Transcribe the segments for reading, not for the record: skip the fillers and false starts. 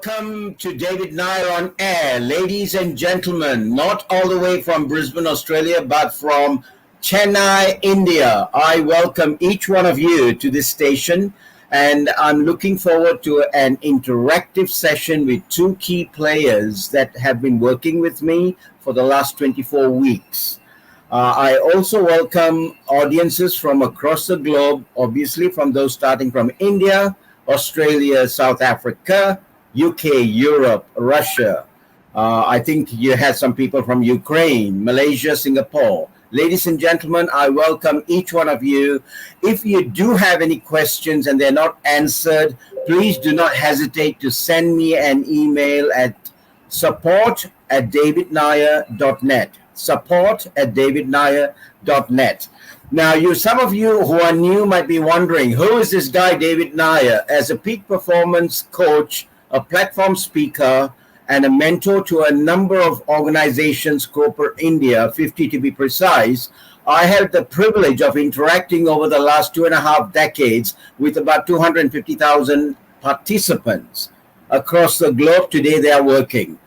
Welcome to David Nair on air, ladies and gentlemen, not all the way from Brisbane, Australia, but from Chennai, India. I welcome each one of you to this station, and I'm looking forward to an interactive session with two key players that have been working with me for the last 24 weeks. I also welcome audiences from across the globe, obviously from those starting from India, Australia, South Africa, UK, Europe, Russia. I think you had some people from Ukraine, Malaysia, Singapore. Ladies and gentlemen, I welcome each one of you. If you do have any questions and they're not answered, please do not hesitate to send me an email at support@davidnair.net. support@davidnair.net. Now, some of you who are new might be wondering, who is this guy, David Nair? As a peak performance coach, a platform speaker, and a mentor to a number of organizations, corporate India, 50 to be precise, I had the privilege of interacting over the last 2.5 decades with about 250,000 participants across the globe. Today they are working.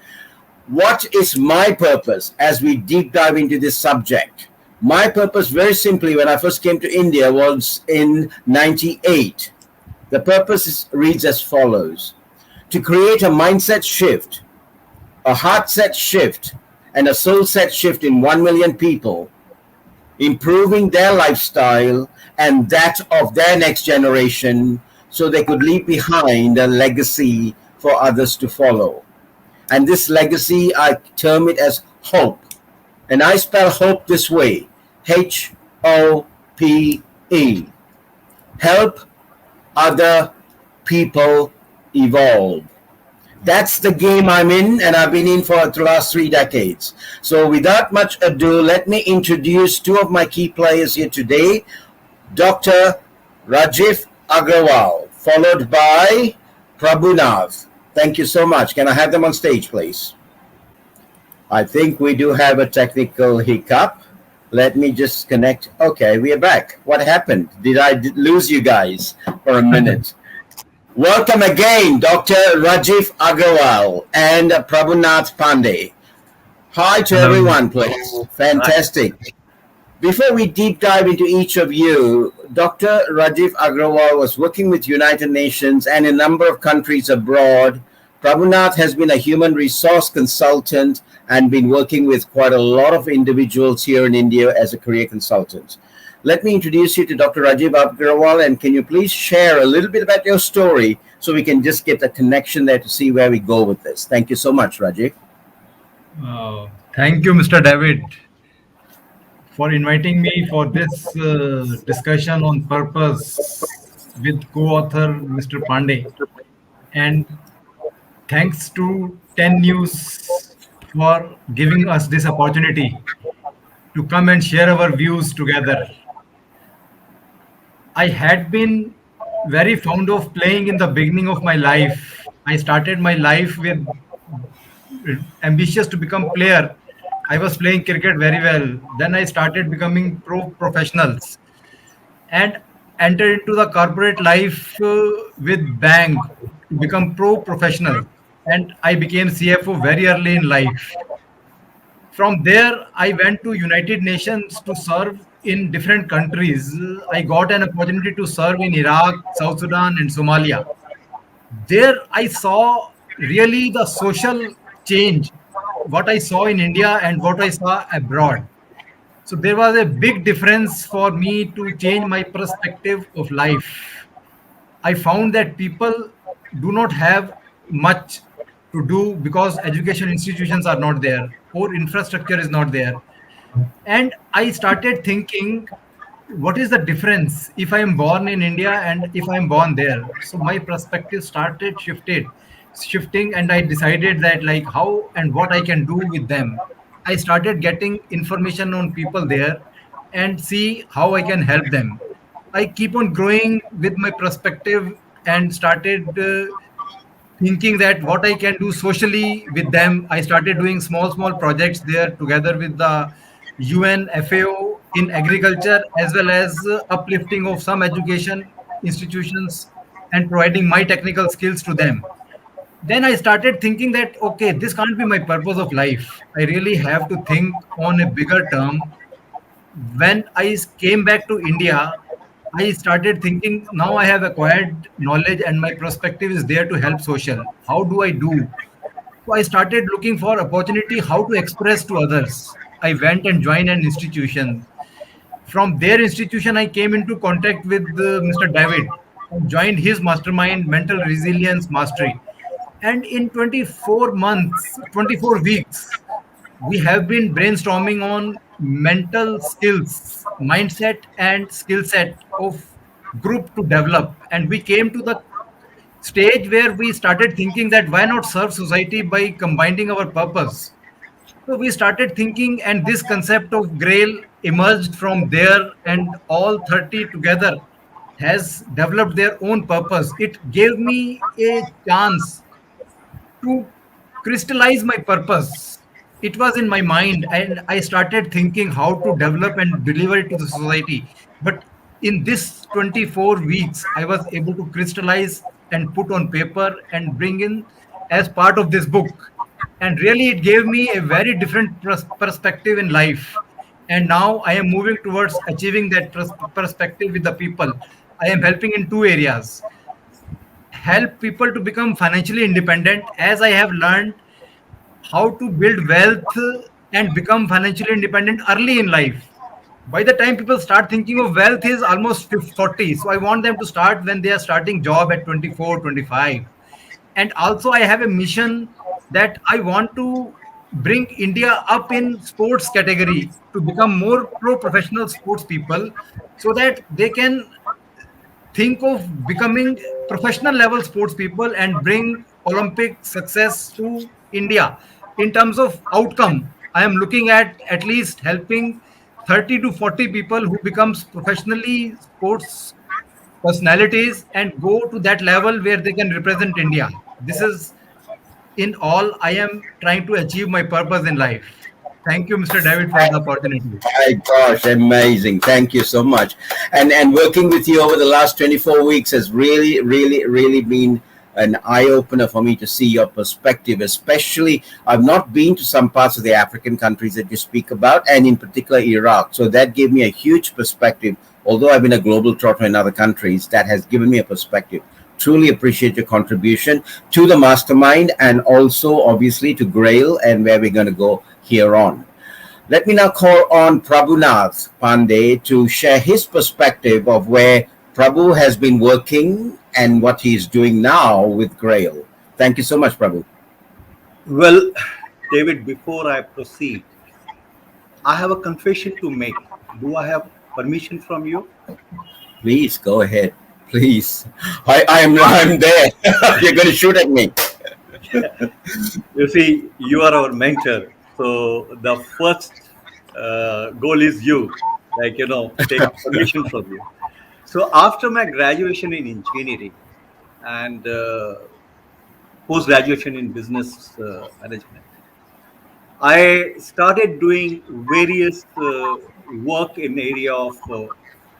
What is my purpose as we deep dive into this subject? My purpose, very simply, when I first came to India was in 98. The purpose reads as follows: to create a mindset shift, a heart set shift, and a soul set shift in 1 million people, improving their lifestyle and that of their next generation so they could leave behind a legacy for others to follow. And this legacy, I term it as hope. And I spell hope this way: HOPE. Help other people evolve. That's the game I'm in, and I've been in for the last 3 decades. So without much ado, let me introduce two of my key players here today. Dr. Rajiv Agarwal, followed by Prabhunath. Thank you so much. Can I have them on stage, please? I think we do have a technical hiccup. Let me just connect. Okay, we are back. What happened? Did I lose you guys for a minute? Welcome again, Dr. Rajiv Agarwal and Prabhunath Pandey. Hi to everyone, please. Fantastic. Before we deep dive into each of you, Dr. Rajiv Agarwal was working with United Nations and a number of countries abroad. Prabhunath has been a human resource consultant and been working with quite a lot of individuals here in India as a career consultant. Let me introduce you to Dr. Rajiv Agarwal, and can you please share a little bit about your story so we can just get a connection there to see where we go with this. Thank you so much, Rajiv. Thank you, Mr. David, for inviting me for this discussion on purpose with co-author Mr. Pandey. And thanks to 10 News for giving us this opportunity to come and share our views together. I had been very fond of playing in the beginning of my life. I started my life with ambitious to become player. I was playing cricket very well. Then I started becoming professionals and entered into the corporate life with bang to become professional. And I became CFO very early in life. From there, I went to United Nations to serve in different countries. I got an opportunity to serve in Iraq, South Sudan, and Somalia. There, I saw really the social change, what I saw in India and what I saw abroad. So there was a big difference for me to change my perspective of life. I found that people do not have much to do because education institutions are not there or infrastructure is not there. And I started thinking, what is the difference if I am born in India and if I am born there? So my perspective started shifting, and I decided that like how and what I can do with them. I started getting information on people there and see how I can help them. I keep on growing with my perspective and started thinking that what I can do socially with them. I started doing small projects there together with the UN FAO in agriculture, as well as uplifting of some education institutions and providing my technical skills to them. then I started thinking that, okay, this can't be my purpose of life. I really have to think on a bigger term. When came back to India, I started thinking now I have acquired knowledge and my perspective is there to help social. How do I do? So I started looking for opportunity how to express to others. I went and joined an institution. From their institution, I came into contact with Mr. David and joined his mastermind, Mental Resilience Mastery. And in 24 months, 24 weeks, we have been brainstorming on mental skills, mindset, and skill set of group to develop. And we came to the stage where we started thinking that why not serve society by combining our purpose. So we started thinking, and this concept of Grail emerged from there, and all 30 together has developed their own purpose. It gave me a chance to crystallize my purpose. It was in my mind, and I started thinking how to develop and deliver it to the society. But in this 24 weeks, I was able to crystallize and put on paper and bring in as part of this book. And really, it gave me a very different perspective in life. And now I am moving towards achieving that perspective with the people. I am helping in two areas: help people to become financially independent, as I have learned how to build wealth and become financially independent early in life. By the time people start thinking of wealth is almost 40, so I want them to start when they are starting job at 24, 25. And also I have a mission that I want to bring India up in sports category to become more pro professional sports people, so that they can think of becoming professional level sports people and bring Olympic success to India. In terms of outcome, I am looking at least helping 30 to 40 people who becomes professionally sports personalities and go to that level where they can represent India. This is in all I am trying to achieve my purpose in life. Thank you, Mr. David, for the opportunity. My gosh, amazing. Thank you so much. And working with you over the last 24 weeks has really, really, really been an eye opener for me to see your perspective. Especially, I've not been to some parts of the African countries that you speak about, and in particular Iraq. So that gave me a huge perspective. Although I've been a global trotter in other countries, that has given me a perspective. Truly appreciate your contribution to the mastermind, and also obviously to Grail and where we're going to go here on. Let me now call on Prabhunath Pandey to share his perspective of where Prabhu has been working and what he is doing now with Grail. Thank you so much, Prabhu. Well, David, before I proceed, I have a confession to make. Do I have permission from you? Please go ahead. Please. I'm there. You're going to shoot at me. You see, you are our mentor. So the first goal is you, take permission from you. So after my graduation in engineering and post graduation in business management, I started doing various work in area of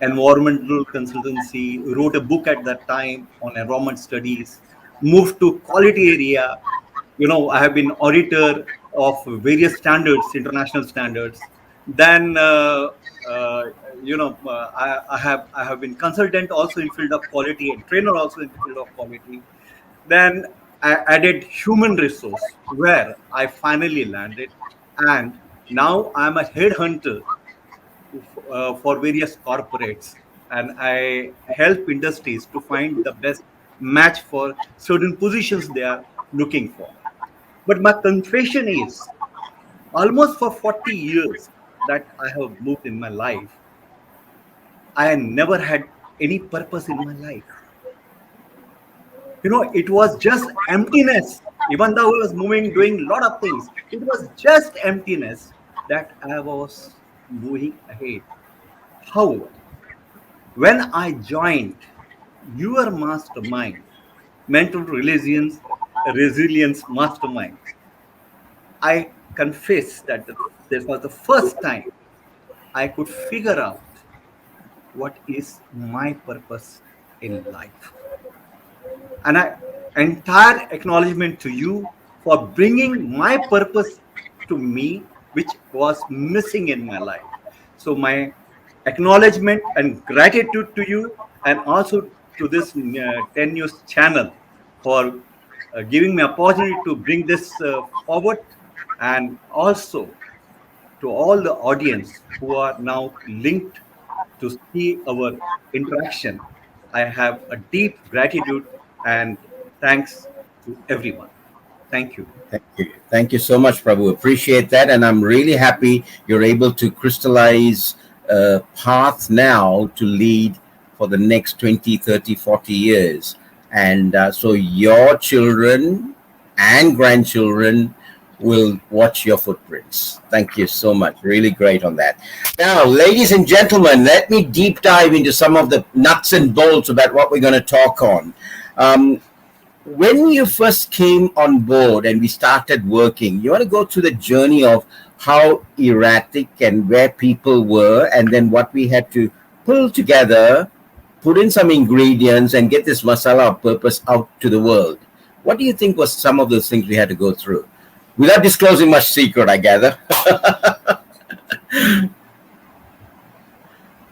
environmental consultancy. Wrote a book at that time on environment studies. Moved to quality area. I have been auditor of various standards, international standards. Then I have been consultant also in field of quality and trainer also in the field of quality. Then I added human resource where I finally landed, and now I'm a headhunter for various corporates, and I help industries to find the best match for certain positions they are looking for. But my confession is almost for 40 years that I have moved in my life, I never had any purpose in my life. It was just emptiness. Even though I was moving, doing a lot of things, it was just emptiness that I was moving ahead. However, when I joined your mastermind, mental resilience mastermind, I confess that this was the first time I could figure out what is my purpose in life. And entire acknowledgement to you for bringing my purpose to me, which was missing in my life. So, my acknowledgement and gratitude to you, and also to this 10 News channel for giving me opportunity to bring this forward, and also to all the audience who are now linked to see our interaction. I have a deep gratitude and thanks to everyone. Thank you. Thank you. Thank you so much, Prabhu. Appreciate that. And I'm really happy you're able to crystallize a path now to lead for the next 20, 30, 40 years. And so your children and grandchildren will watch your footprints. Thank you so much. Really great on that. Now, ladies and gentlemen, let me deep dive into some of the nuts and bolts about what we're going to talk on. When you first came on board and we started working, you want to go through the journey of how erratic and where people were, and then what we had to pull together, put in some ingredients, and get this masala of purpose out to the world. What do you think was some of those things we had to go through? Without disclosing much secret, I gather.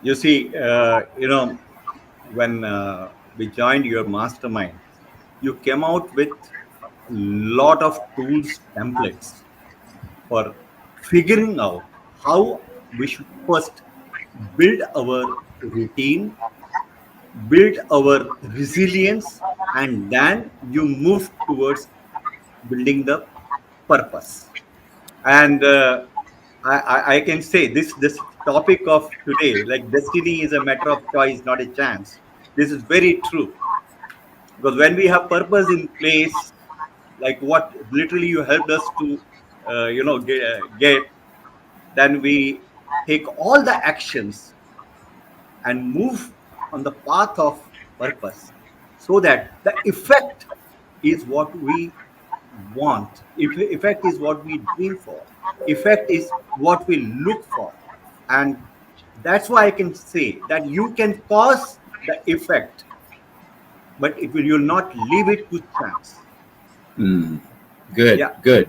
You see, when we joined your mastermind, you came out with lot of tools, templates for figuring out how we should first build our routine, build our resilience, and then you move towards building the purpose. And I can say this topic of today, like destiny is a matter of choice, not a chance. This is very true, because when we have purpose in place, like what literally you helped us to get, then we take all the actions and move on the path of purpose, so that the effect is what we want. If effect is what we dream for, effect is what we look for. And that's why I can say that you can cause the effect, but you'll not leave it to chance. Good, Yeah. good.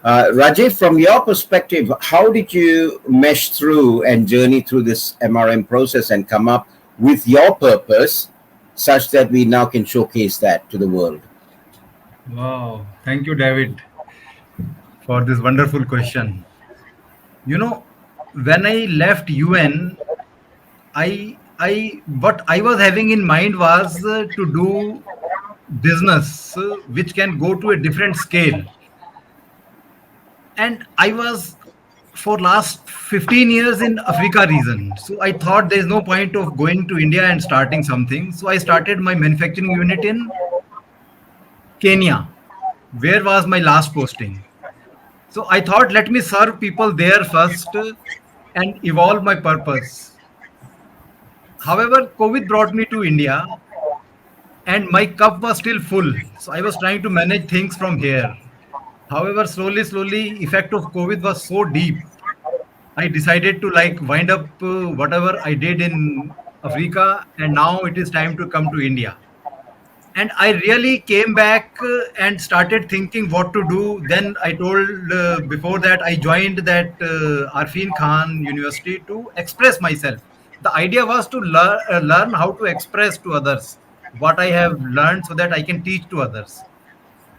Rajiv, from your perspective, how did you mesh through and journey through this MRM process and come up with your purpose such that we now can showcase that to the world? Wow. Thank you, David, for this wonderful question. You know, when I left UN, what I was having in mind was to do business which can go to a different scale. And I was for last 15 years in Africa region. So I thought there is no point of going to India and starting something. So I started my manufacturing unit in Kenya, where was my last posting. So I thought, let me serve people there first and evolve my purpose. However, COVID brought me to India and my cup was still full. So I was trying to manage things from here. However, slowly, effect of COVID was so deep. I decided to like wind up whatever I did in Africa, and now it is time to come to India. And I really came back and started thinking what to do. Then I told before that I joined that Arfin Khan University to express myself. The idea was to learn how to express to others what I have learned so that I can teach to others.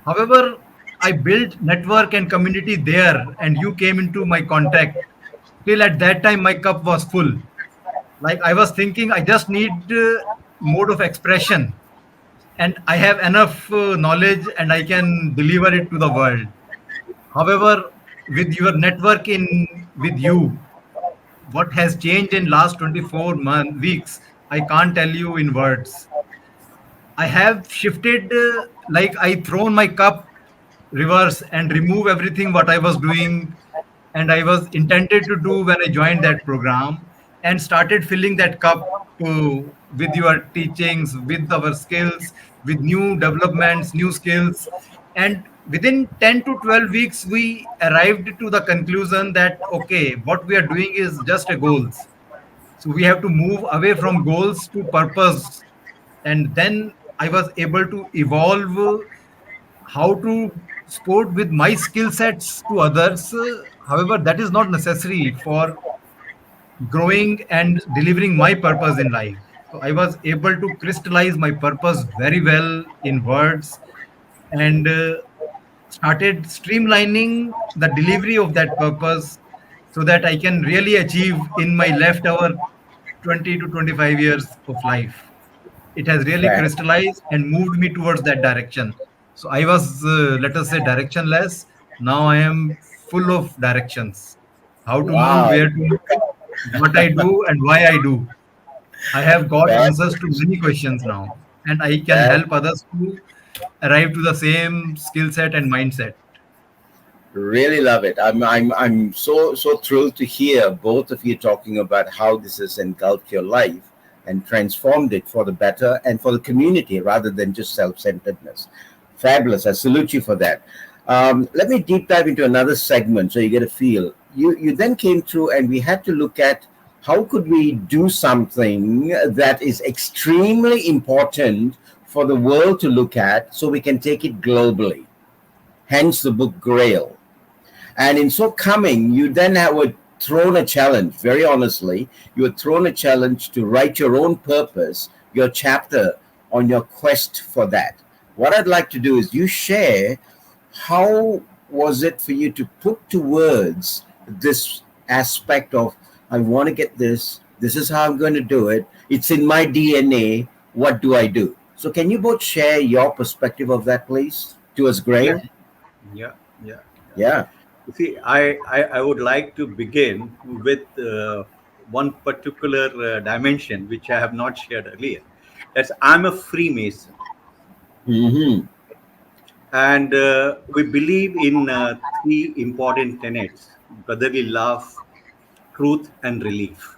However, I built network and community there, and you came into my contact. Till at that time, my cup was full. Like I was thinking, I just need mode of expression, and I have enough knowledge, and I can deliver it to the world. However, with your network in with you, what has changed in last 24 weeks, I can't tell you in words. I have shifted like I thrown my cup reverse and remove everything what I was doing and I was intended to do when I joined that program and started filling that cup with your teachings, with our skills, with new developments, new skills. And within 10 to 12 weeks, we arrived to the conclusion that, okay, what we are doing is just a goals. So we have to move away from goals to purpose. And then I was able to evolve how to sport with my skill sets to others. However, that is not necessary for growing and delivering my purpose in life. So I was able to crystallize my purpose very well in words, and started streamlining the delivery of that purpose so that I can really achieve in my leftover 20 to 25 years of life. It has really Fair. crystallized and moved me towards that direction. So I was, let us say, directionless. Now I am full of directions. How to move, Wow. where to move, what I do, and why I do. I have got That, answers to many questions now, and I can that help others to arrive to the same skill set and mindset. really love it. I'm so thrilled to hear both of you talking about how this has engulfed your life and transformed it for the better and for the community rather than just self-centeredness. Fabulous. I salute you for that. Let me deep dive into another segment so you get a feel. You then came through and we had to look at how could we do something that is extremely important for the world to look at so we can take it globally. Hence the book Grail. And in so coming, you then were thrown a challenge, very honestly, you were thrown a challenge to write your own purpose, your chapter on your quest for that. What I'd like to do is you share how was it for you to put to words this aspect of, I want to get this is how I'm going to do it, it's in my DNA, what do I do? So, can you both share your perspective of that, please, to us, Yeah, Grail? yeah, yeah. Yeah. You see, I would like to begin with one particular dimension which I have not shared earlier. That's I'm a Freemason, Mm-hmm. and we believe in three important tenets: brotherly love, truth, and relief.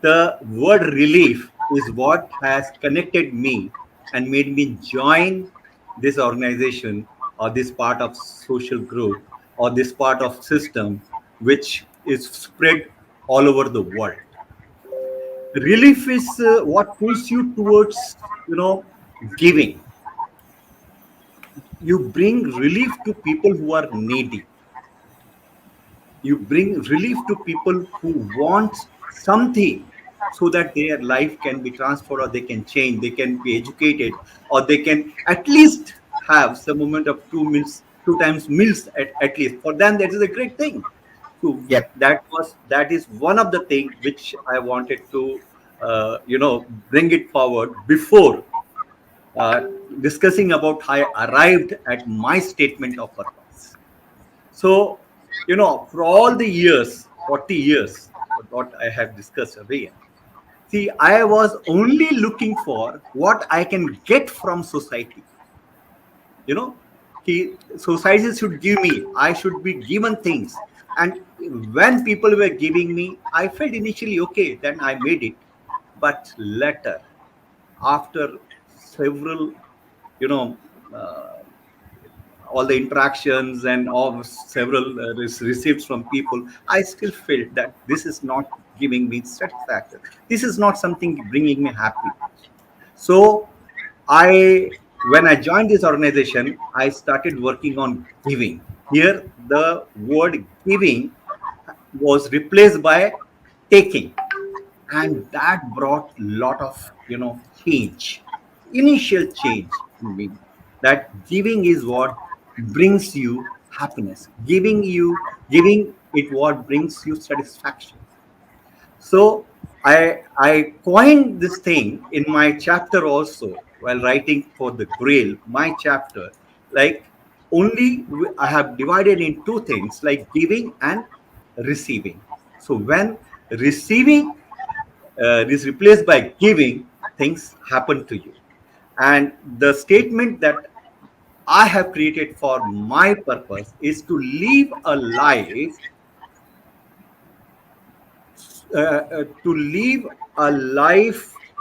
The word relief is what has connected me and made me join this organization or this part of social group or this part of system which is spread all over the world. Relief is what pulls you towards, giving. You bring relief to people who are needy. You bring relief to people who want something so that their life can be transformed, or they can change, they can be educated, or they can at least have some moment of 2 times meals at least. For them, that is a great thing. So Yep. that is one of the things which I wanted to bring it forward before uh, discussing about how I arrived at my statement of purpose. So, for all the years, 40 years, what I have discussed earlier, see, I was only looking for what I can get from society. You know, society should give me, I should be given things. And when people were giving me, I felt initially okay, then I made it. But later, after several, you know, uh, all the interactions and all several receipts from people, I still felt that this is not giving me satisfaction. This is not something bringing me happy. So I, when I joined this organization, I started working on giving. Here, the word giving was replaced by taking, and that brought a lot of change, initial change in me, that giving is what brings you happiness, giving it what brings you satisfaction. So I coined this thing in my chapter also while writing for the Grail, my chapter. Like, I have divided in two things, like giving and receiving. So when receiving is replaced by giving, things happen to you. And the statement that I have created for my purpose is to live a life,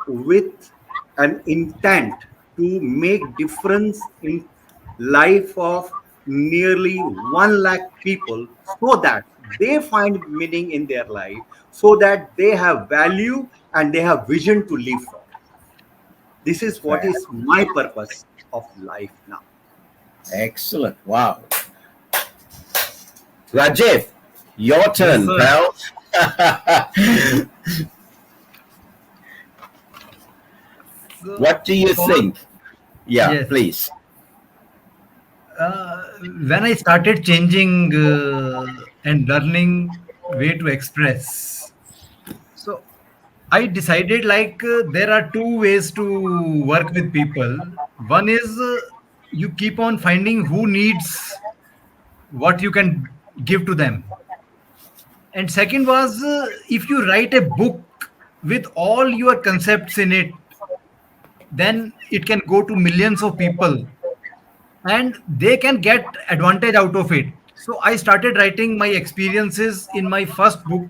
with an intent to make difference in life of nearly 1 lakh people, so that they find meaning in their life, so that they have value and they have vision to live for. This is what Fair. is my purpose of life now. Excellent. Wow. Rajiv, your Yes, turn, sir. pal. So, What do you for think? Yeah, yes, please. uh, when I started changing and learning way to express, so I decided like there are two ways to work with people. One is you keep on finding who needs what you can give to them, and second was if you write a book with all your concepts in it, then it can go to millions of people and they can get advantage out of it. So I started writing my experiences in my first book,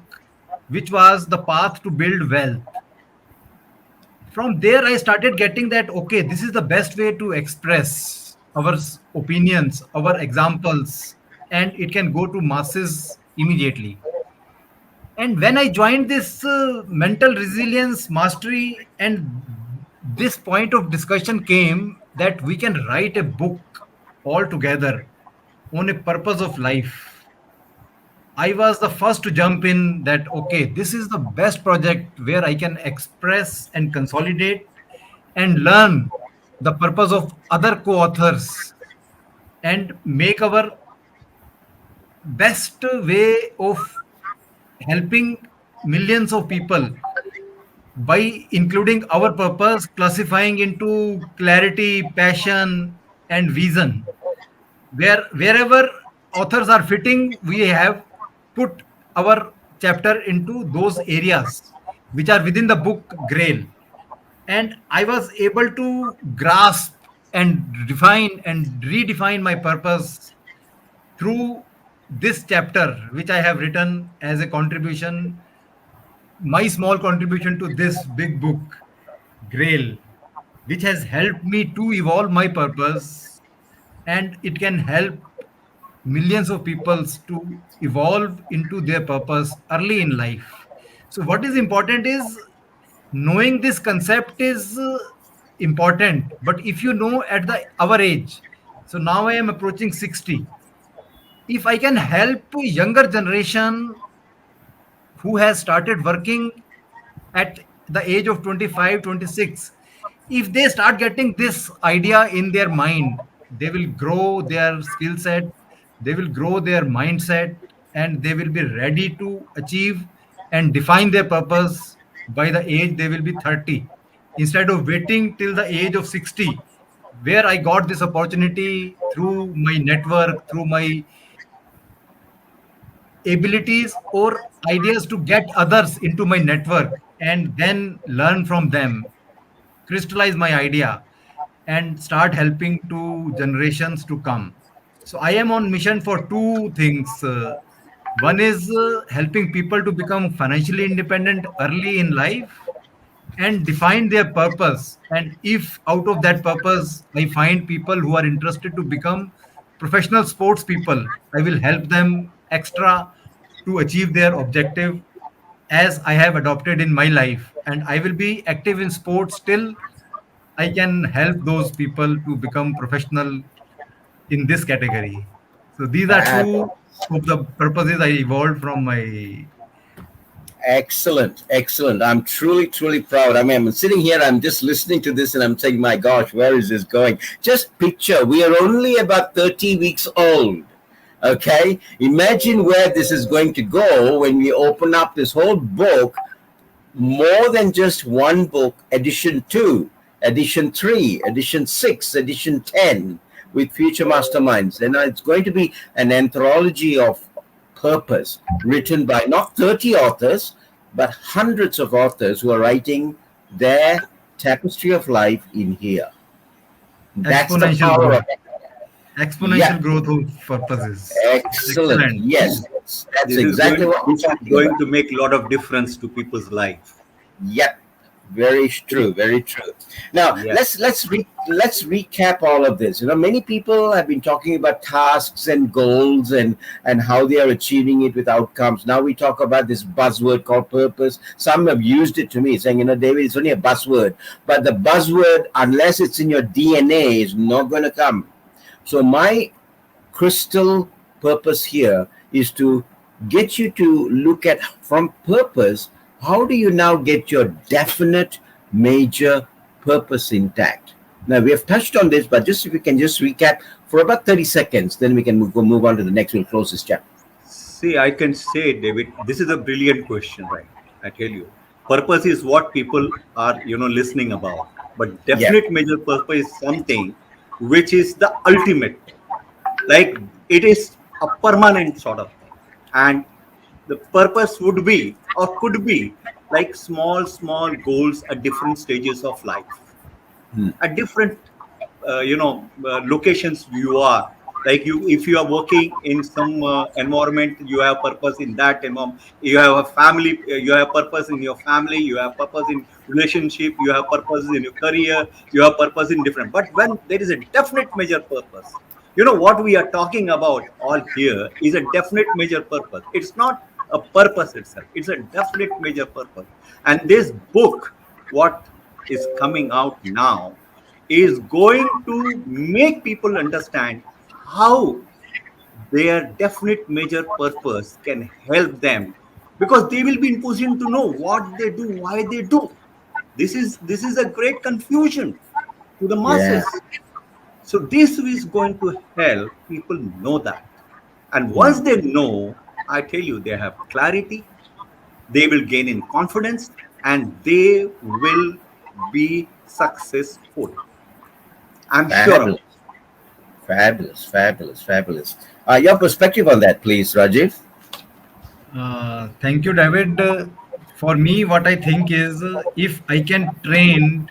which was The Path to Build Wealth. From there I started getting that okay, this is the best way to express our opinions, our examples, and it can go to masses immediately. And when I joined this mental resilience mastery, and this point of discussion came that we can write a book all together on a purpose of life. I was the first to jump in that, okay, this is the best project where I can express and consolidate and learn the purpose of other co authors and make our best way of helping millions of people by including our purpose, classifying into clarity, passion, and vision. Wherever authors are fitting, we have put our chapter into those areas which are within the book Grail. And I was able to grasp and define and redefine my purpose through this chapter, which I have written as a contribution, my small contribution to this big book, Grail, which has helped me to evolve my purpose, and it can help millions of people to evolve into their purpose early in life. So, what is important is knowing this concept is important. But if you know at the our age, so now I am approaching 60. If I can help younger generation who has started working at the age of 25, 26, if they start getting this idea in their mind, they will grow their skill set, they will grow their mindset, and they will be ready to achieve and define their purpose by the age they will be 30, instead of waiting till the age of 60, where I got this opportunity through my network, through my abilities or ideas to get others into my network and then learn from them, crystallize my idea, and start helping to generations to come. So I am on mission for two things. One is helping people to become financially independent early in life and define their purpose. And if out of that purpose I find people who are interested to become professional sports people, I will help them extra to achieve their objective as I have adopted in my life. And I will be active in sports till I can help those people to become professional in this category. So these are Fab. two of the purposes I evolved from my. Excellent, excellent. I'm truly, truly proud. I mean, I'm sitting here, I'm just listening to this and I'm saying, my gosh, where is this going? Just picture, we are only about 30 weeks old. Okay? Imagine where this is going to go when we open up this whole book, more than just one book, edition 2, edition 3, edition 6, edition 10 with future masterminds. And it's going to be an anthology of purpose written by not 30 authors, but hundreds of authors who are writing their tapestry of life in here. That's the Exponential power of growth. it. Yeah, Exponential growth of purposes. excellent. Excellent. Yes, that's This is exactly going what I'm this is talking going about. to make a lot of difference to people's life. Yep, Very It- true, very true. Now yeah. let's recap all of this. Many people have been talking about tasks and goals and how they are achieving it with outcomes. Now we talk about this buzzword called purpose. Some have used it to me, saying, David, it's only a buzzword, but the buzzword, unless it's in your DNA, is not going to come. So my crystal purpose here is to get you to look at from purpose, how do you now get your definite major purpose intact. Now we have touched on this, but just if we can just recap for about 30 seconds, then we can move on to the next. We'll close this chapter. See, I can say, David, this is a brilliant question, right? I tell you, purpose is what people are, listening about. But Yeah. definite major purpose is something which is the ultimate. Like it is a permanent sort of thing. And the purpose would be or could be like small goals at different stages of life, Hmm. at different locations you are. Like you, if you are working in some environment, you have purpose in that environment. You have a family, you have purpose in your family, you have purpose in relationship, you have purpose in your career, you have purpose in different. But when there is a definite major purpose, what we are talking about all here is a definite major purpose. It's not a purpose itself, it's a definite major purpose. And this book, what is coming out now, is going to make people understand how their definite major purpose can help them, because they will be in position to know what they do, why they do. This is a great confusion to the Yeah. masses. So this is going to help people know that. And Hmm. once they know, I tell you, they have clarity, they will gain in confidence, and they will be successful. I'm sure Fabulous, about fabulous, fabulous, fabulous. Your perspective on that, please, Rajiv. Thank you, David. For me, what I think is if I can train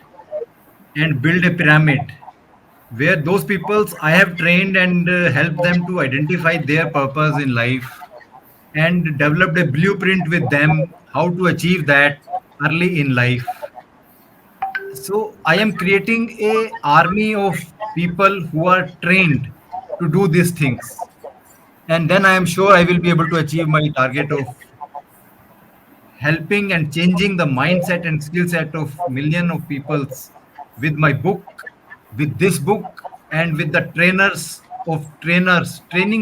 and build a pyramid where those peoples I have trained and help them to identify their purpose in life and developed a blueprint with them how to achieve that early in life. So I am creating a army of people who are trained to do these things, and then I am sure I will be able to achieve my target of helping and changing the mindset and skill set of million of peoples with my book, with this book, and with the training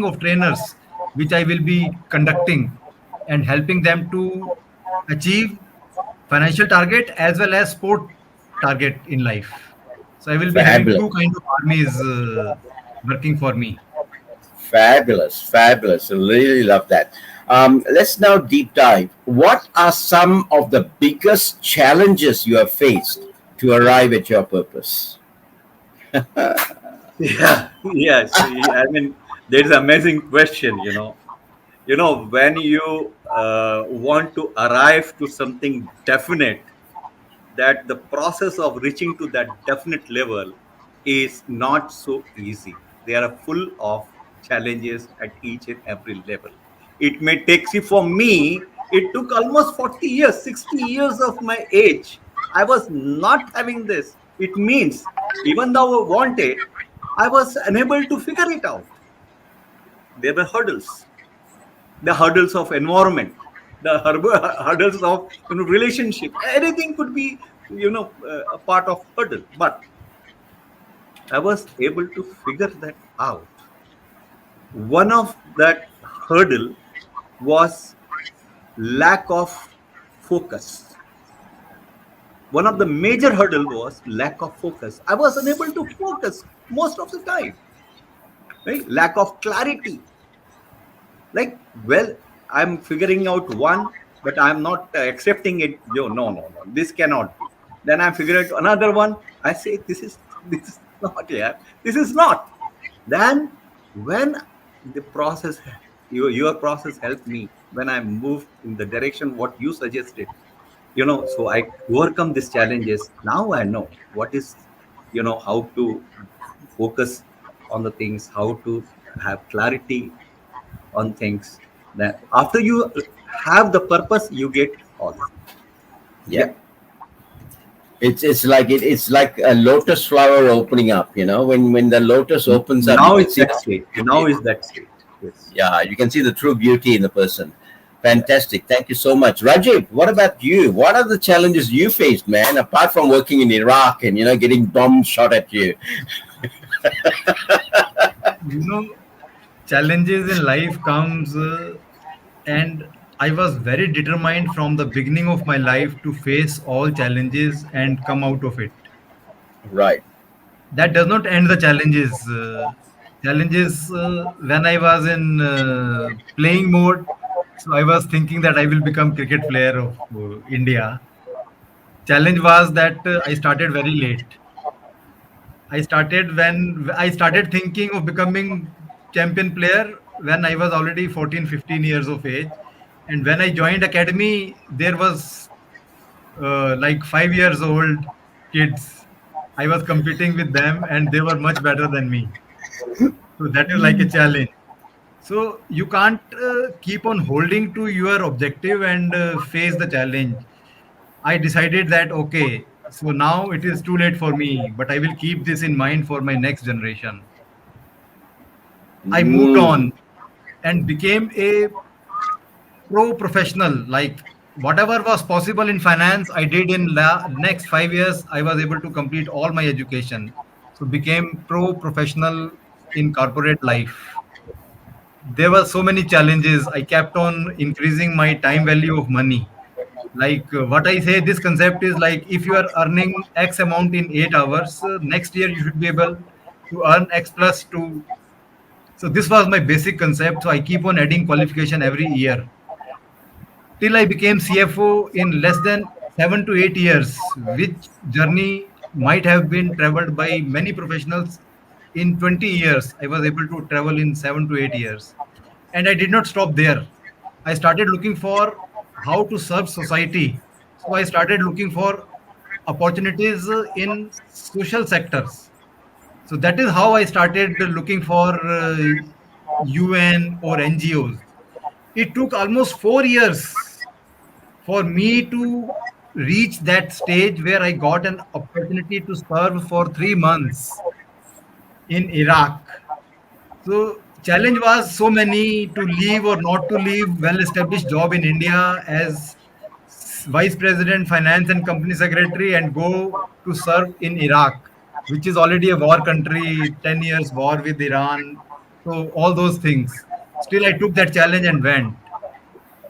of trainers which I will be conducting and helping them to achieve financial target as well as sport target in life. So I will be having Fabulous. two kind of armies working for me. Fabulous, fabulous. I really love that. Let's now deep dive. What are some of the biggest challenges you have faced to arrive at your purpose? Yeah, yes. I mean, there's an amazing question. When you want to arrive to something definite, that the process of reaching to that definite level is not so easy. They are full of challenges at each and every level. It may take, see, for me, it took almost 40 years, 60 years of my age. I was not having this. It means, even though I wanted, I was unable to figure it out. There were hurdles, the hurdles of environment, the hurdles of relationship. Anything could be a part of hurdle, but I was able to figure that out. One of that hurdle was lack of focus. One of the major hurdle was lack of focus. I was unable to focus most of the time, right? Lack of clarity. Like, well, I'm figuring out one, but I'm not accepting it. No, this cannot be. Then I figure out another one. I say this is not. Yeah, this is not. Then when the process, your process helped me when I moved in the direction what you suggested. So I overcome these challenges. Now I know what is, how to focus on the things, how to have clarity on things. That after you have the purpose, you get all. Yeah. Yeah. It's like a lotus flower opening up. You know, when the lotus opens up, you Now can is see that the state. Now beauty. is that state. Yes. Yeah, you can see the true beauty in the person. Fantastic. Thank you so much. Rajiv, what about you? What are the challenges you faced, man, apart from working in Iraq and, getting bombs shot at you? You know, challenges in life comes, and I was very determined from the beginning of my life to face all challenges and come out of it. Right. That does not end the challenges. Challenges when I was in playing mode, so I was thinking that I will become cricket player of India. Challenge was that I started very late. I started thinking of becoming champion player when I was already 14, 15 years of age. And when I joined academy, there was like 5 years old kids. I was competing with them and they were much better than me. So that is like a challenge. So you can't keep on holding to your objective and face the challenge. I decided that okay, so now it is too late for me, but I will keep this in mind for my next generation. I moved Mm. on and became a pro professional. Like whatever was possible in finance, I did in next 5 years. I was able to complete all my education. So became pro professional in corporate life. There were so many challenges. I kept on increasing my time value of money. Like what I say, this concept is like if you are earning X amount in 8 hours, next year you should be able to earn X plus two. So this was my basic concept. So I keep on adding qualification every year till I became CFO in less than 7 to 8 years, which journey might have been traveled by many professionals in 20 years. I was able to travel in 7 to 8 years. And I did not stop there. I started looking for how to serve society. So I started looking for opportunities in social sectors. So that is how I started looking for UN or NGOs. It took almost 4 years for me to reach that stage where I got an opportunity to serve for 3 months in Iraq. So challenge was so many to leave or not to leave well-established job in India as vice president, finance and company secretary, and go to serve in Iraq, which is already a war country, 10 years war with Iran. So all those things. Still, I took that challenge and went.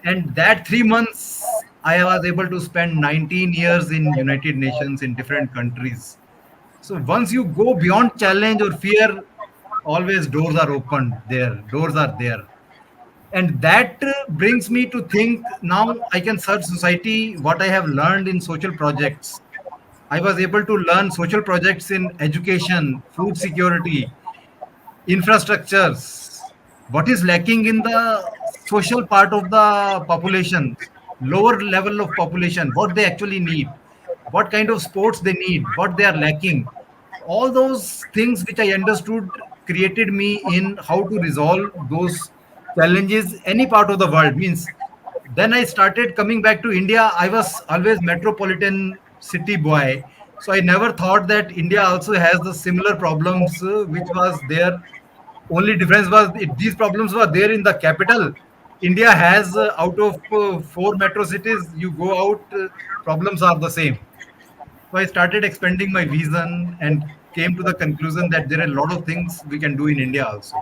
And that 3 months, I was able to spend 19 years in United Nations in different countries. So once you go beyond challenge or fear, always doors are opened there. Doors are there. And that brings me to think now I can serve society what I have learned in social projects. I was able to learn social projects in education, food security, infrastructures, what is lacking in the social part of the population, lower level of population, what they actually need, what kind of sports they need, what they are lacking. All those things which I understood created me in how to resolve those challenges any part of the world. Means then I started coming back to India. I was always metropolitan city boy. So I never thought that India also has the similar problems which was there. Only difference was these problems were there in the capital. India has out of four metro cities, you go out, problems are the same. So I started expanding my vision and came to the conclusion that there are a lot of things we can do in India also.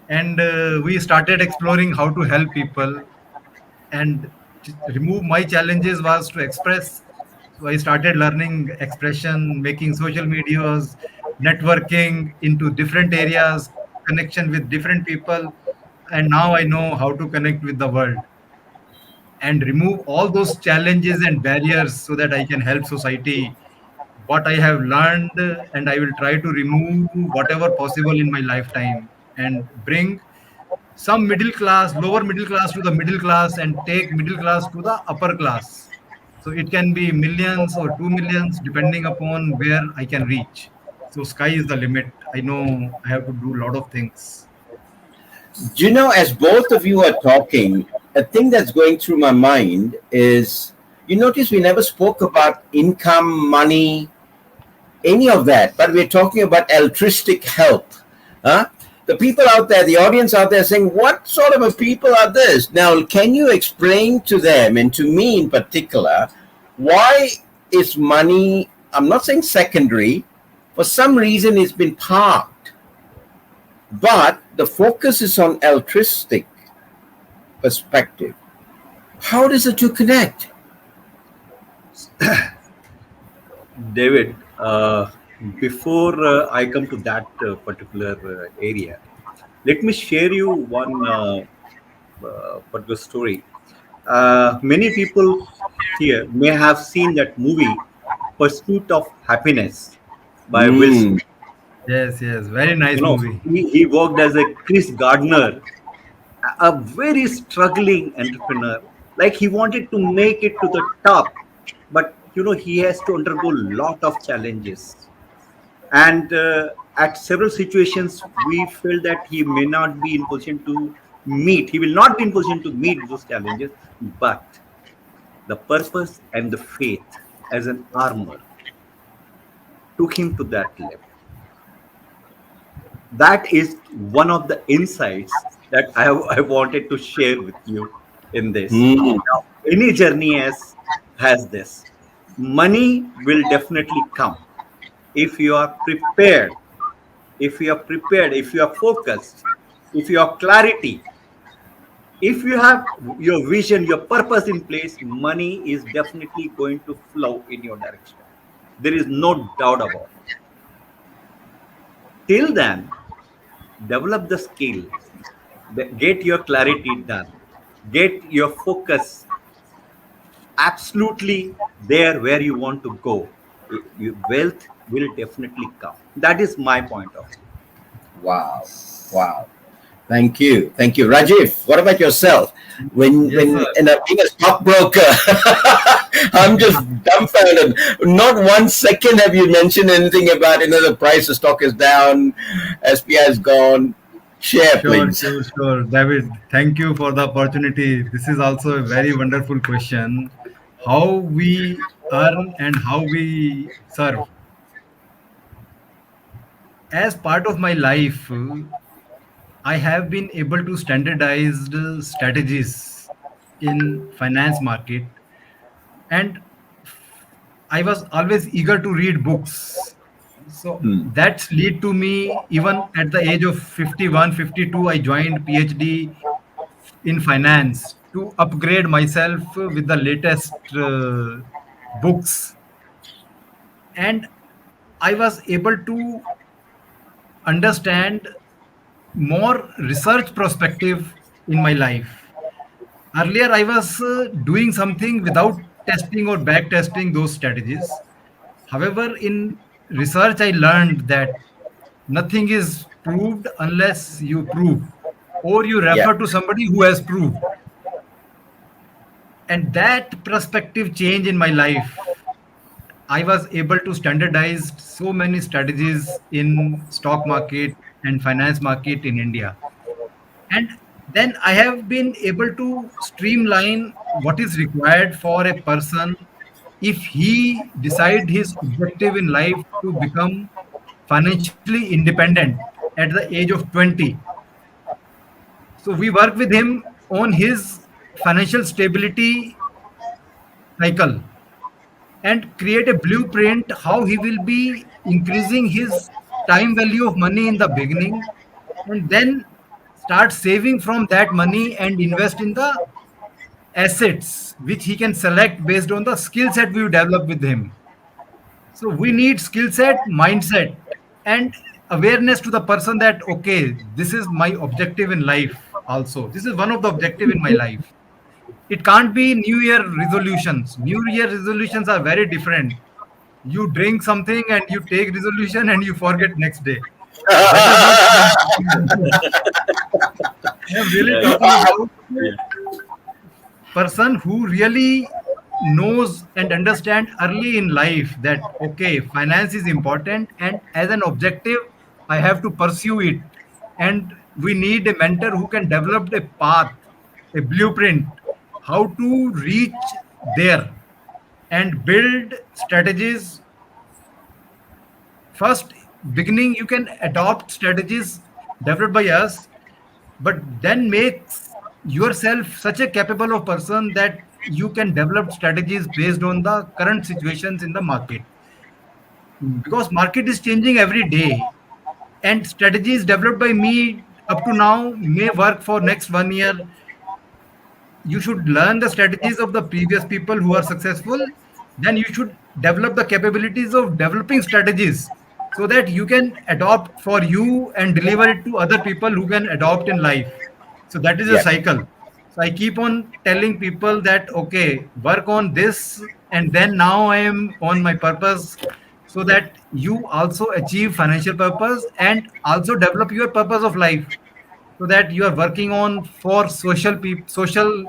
And we started exploring how to help people and remove my challenges was to express. So I started learning expression, making social medias, networking into different areas, connection with different people, and now I know how to connect with the world and remove all those challenges and barriers so that I can help society what I have learned, and I will try to remove whatever possible in my lifetime and bring some middle class, lower middle class to the middle class and take middle class to the upper class. So it can be millions or 2 millions depending upon where I can reach. So sky is the limit. I know I have to do a lot of things. Do you know, as both of you are talking, a thing that's going through my mind is You notice we never spoke about income, money, any of that, but we're talking about altruistic help. Huh? The people out there, the audience out there saying, what sort of a people are this? Now, can you explain to them and to me in particular, why is money, I'm not saying secondary, for some reason it's been parked, but the focus is on altruistic perspective. How does the two connect? David, before I come to that particular area, let me share you one particular story. Many people here may have seen that movie, Pursuit of Happiness by Will Mm, Smith. Yes, yes, very nice You know, movie. he worked as a Chris Gardner, a very struggling entrepreneur. Like he wanted to make it to the top, but he has to undergo a lot of challenges. And at several situations, we feel that he may not be in position to meet. He will not be in position to meet those challenges, but the purpose and the faith as an armor took him to that level. That is one of the insights that I wanted to share with you in this. mm, Now, any journey has this. Money will definitely come if you are prepared, if you are focused, if you have clarity, if you have your vision, your purpose in place, money is definitely going to flow in your direction. There is no doubt about it. Till then, develop the skill, get your clarity done, get your focus absolutely there where you want to go. Wealth will definitely come. That is my point of view. wow, wow. Thank you, thank you, Rajiv. What about yourself? Yes, When sir. and being a stockbroker, I'm just dumbfounded. Not 1 second have you mentioned anything about the price of stock is down, SPI is gone. Share, Sure, please. sure, sure. David, thank you for the opportunity. This is also a very wonderful question. How we earn and how we serve. As part of my life, I have been able to standardize strategies in finance market, and I was always eager to read books. So Hmm. that's lead to me even at the age of 51, 52, I joined PhD in finance to upgrade myself with the latest books, and I was able to understand more research perspective in my life. Earlier I was doing something without testing or back testing those strategies. However, in research I learned that nothing is proved unless you prove or you Yeah. refer to somebody who has proved. And that perspective change in my life, I was able to standardize so many strategies in stock market and finance market in India. And then I have been able to streamline what is required for a person if he decide his objective in life to become financially independent at the age of 20. So we work with him on his financial stability cycle and create a blueprint how he will be increasing his time value of money in the beginning, and then start saving from that money and invest in the assets which he can select based on the skill set we develop with him. So we need skill set, mindset, and awareness to the person that okay, this is my objective in life. Also, this is one of the objective in my life. It can't be New Year resolutions. New Year resolutions are very different. You drink something and you take resolution and you forget next day. That is not. I am really Yeah, talking about yeah. person who really knows and understand early in life that okay, finance is important and as an objective I have to pursue it, and we need a mentor who can develop a path, a blueprint how to reach there. and build strategies. First beginning, you can adopt strategies developed by us, but then makes yourself such a capable of person that you can develop strategies based on the current situations in the market, because market is changing every day, and strategies developed by me up to now may work for next 1 year. You should learn the strategies of the previous people who are successful. Then you should develop the capabilities of developing strategies so that you can adopt for you and deliver it to other people who can adopt in life. So that is a Yeah. cycle. So I keep on telling people that okay, work on this, and then now I am on my purpose, so that you also achieve financial purpose and also develop your purpose of life, so that you are working on for social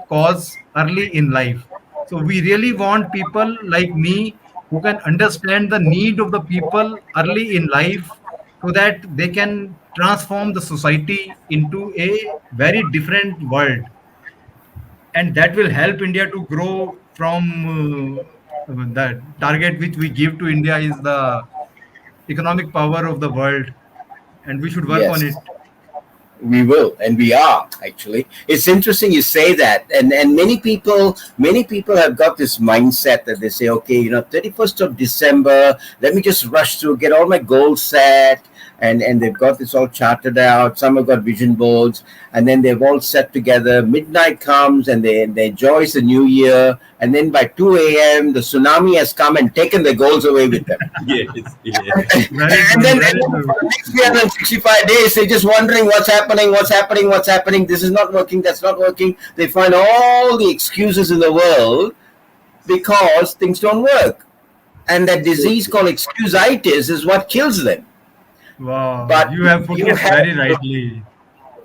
cause early in life. So we really want people like me who can understand the need of the people early in life, so that they can transform the society into a very different world, and that will help India to grow from the target which we give to India is the economic power of the world, and we should work on it. Yes. We will, and we are actually. It's interesting you say that, and many people have got this mindset that they say, okay, 31st of December, let me just rush through, get all my goals set, and they've got this all charted out. Some have got vision boards, and then they've all set together. Midnight comes, and they enjoy the new year, and then by 2 a.m. the tsunami has come and taken their goals away with them. Yes, yes. Very And true, then very for true. the next 365 days, they're just wondering what's happening, what's happening, what's happening. This is not working, that's not working. They find all the excuses in the world because things don't work. And that disease called excusitis is what kills them. Wow, But you if have put you it had, very rightly.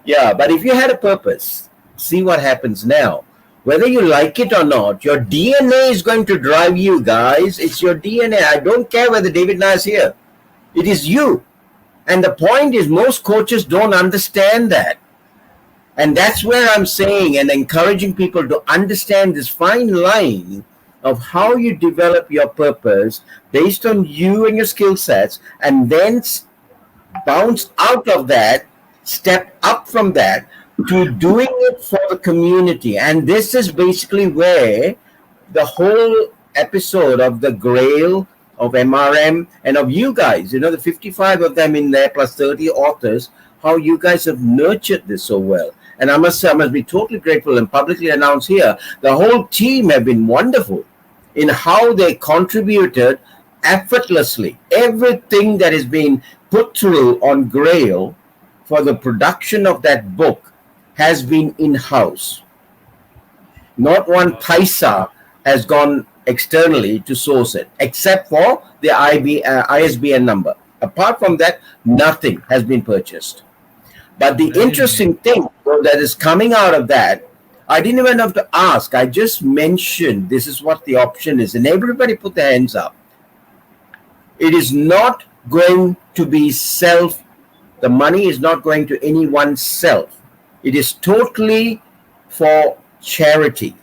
yeah, but if you had a purpose, see what happens now. Whether you like it or not, your DNA is going to drive you, guys. It's your DNA. I don't care whether David Nair is here. It is you. And the point is, most coaches don't understand that. And that's where I'm saying and encouraging people to understand this fine line of how you develop your purpose based on you and your skill sets, and then bounce out of that, step up from that to doing it for the community. And this is basically where the whole episode of the Grail, of MRM, and of you guys, the 55 of them in there plus 30 authors, how you guys have nurtured this so well. And I must say, I must be totally grateful and publicly announce here, the whole team have been wonderful in how they contributed effortlessly. Everything that has been put through on Grail for the production of that book has been in-house. Not one paisa has gone externally to source it, except for the ISBN number. Apart from that, nothing has been purchased. But the Very interesting nice. thing that is coming out of that, I didn't even have to ask. I just mentioned this is what the option is, and everybody put their hands up. It is not going to be self. The money is not going to any oneself. It is totally for charity.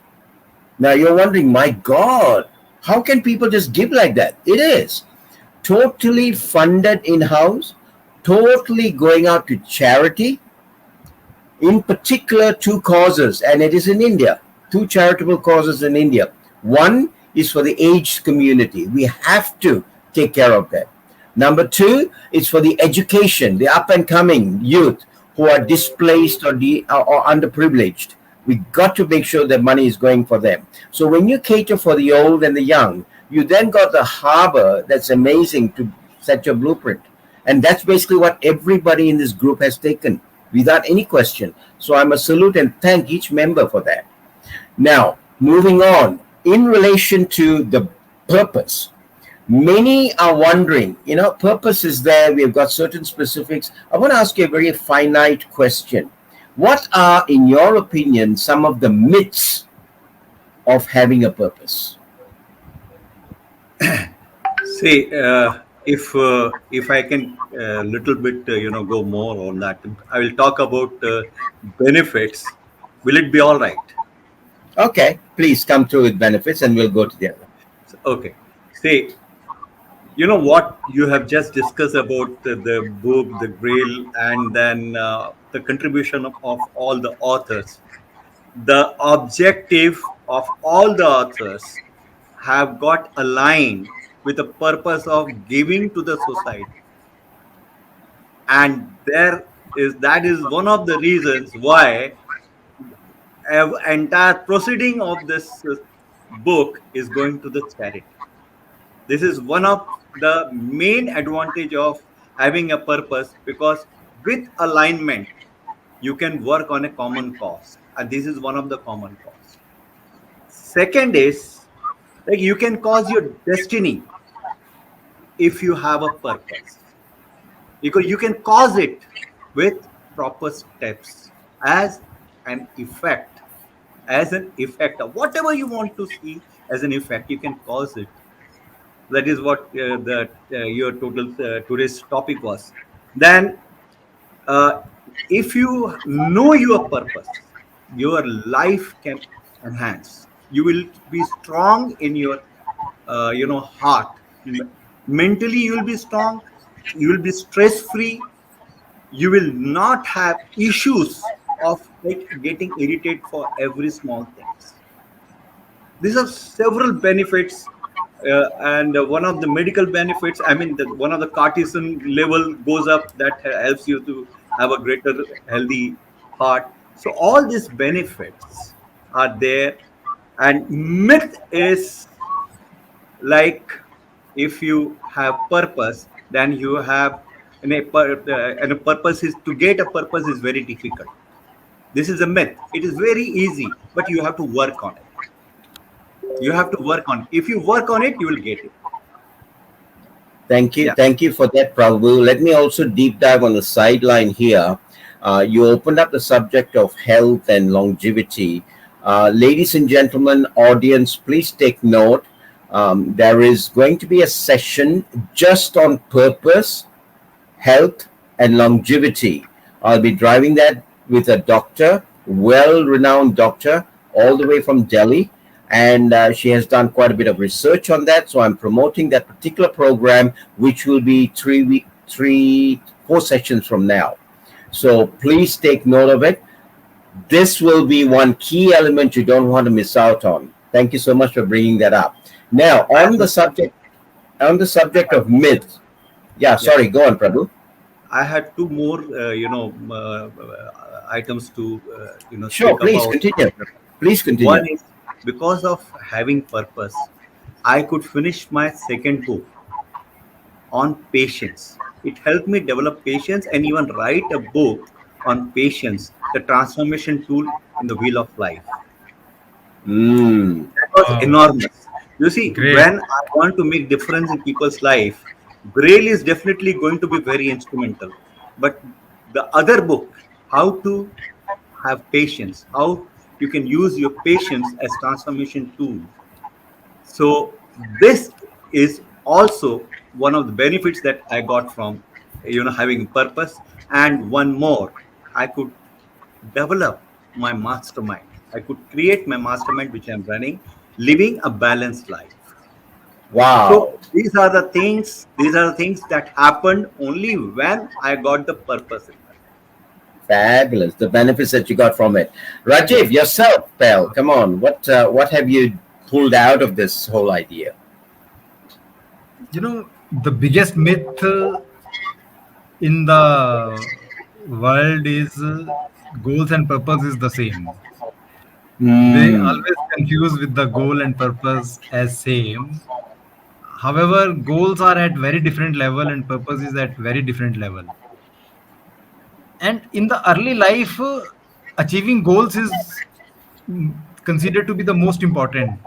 Now you're wondering, my God, how can people just give like that? It is totally funded in-house, totally going out to charity, in particular two causes, and it is in India, two charitable causes in India. One is for the aged community. We have to take care of that. Number two is for the education, the up and coming youth who are displaced or underprivileged. We got to make sure that money is going for them. So when you cater for the old and the young, you then got the harbor that's amazing to set your blueprint. And that's basically what everybody in this group has taken without any question. So I must salute and thank each member for that. Now, moving on, in relation to the purpose, many are wondering, purpose is there. We've got certain specifics. I want to ask you a very finite question. What are, in your opinion, some of the myths of having a purpose? See, if I can little bit go more on that, I will talk about benefits. Will it be all right? Okay, please come through with benefits and we'll go to the other. Okay. See, you know what you have just discussed about the book, the Grail, and then the contribution of all the authors. The objective of all the authors have got aligned with the purpose of giving to the society, and there is that is one of the reasons why entire proceeding of this book is going to the charity. This is one of the main advantage of having a purpose, because with alignment you can work on a common cause, and this is one of the common cause. Second is, like, you can cause your destiny if you have a purpose, because you can cause it with proper steps as an effect, as an effect of whatever you want to see as an effect, you can cause it. That is what your total today's topic was. Then uh, if you know your purpose, your life can enhance. You will be strong in your heart. Mentally you will be strong, you will be stress free, you will not have issues of like getting irritated for every small things. These are several benefits, and one of the medical benefits, I mean, one of the cortisol level goes up, that helps you to have a greater healthy heart. So all these benefits are there. And myth is like, if you have purpose, then you have, and a purpose is, to get a purpose is very difficult. This is a myth. It is very easy, but you have to work on it. You have to work on it. If you work on it, you will get it. Thank you. Yeah. Thank you for that, Prabhu. Let me also deep dive on the sideline here. You opened up the subject of health and longevity. Ladies and gentlemen, audience, please take note. There is going to be a session just on purpose, health, and longevity. I'll be driving that with a doctor, well-renowned doctor, all the way from Delhi, and she has done quite a bit of research on that. So I'm promoting that particular program, which will be 4 sessions from now. So please take note of it. This will be one key element you don't want to miss out on. Thank you so much for bringing that up. Now, on the subject of myth. Yeah, Yeah. sorry, go on, Prabhu. I had two more, items to, Sure, speak please about. continue. Please One continue. is, because of having purpose, I could finish my second book on patience. It helped me develop patience and even write a book on patience, the transformation tool in the wheel of life. Mm, That was Wow, enormous. You see, great. when I want to make difference in people's life, Grail is definitely going to be very instrumental. But the other book, how to have patience, how you can use your patience as transformation tool. So this is also one of the benefits that I got from, having purpose. And one more, I could develop my mastermind. I could create my mastermind, which I'm running, living a balanced life. So wow. these are the things that happened only when I got the purpose in my life. Fabulous. The benefits that you got from it. Yeah. Rajiv, yourself, pal, come on. What have you pulled out of this whole idea? The biggest myth in the world is goals and purpose is the same. They Hmm. always confuse with the goal and purpose as same. However, goals are at very different level and purpose is at very different level. And in the early life, achieving goals is considered to be the most important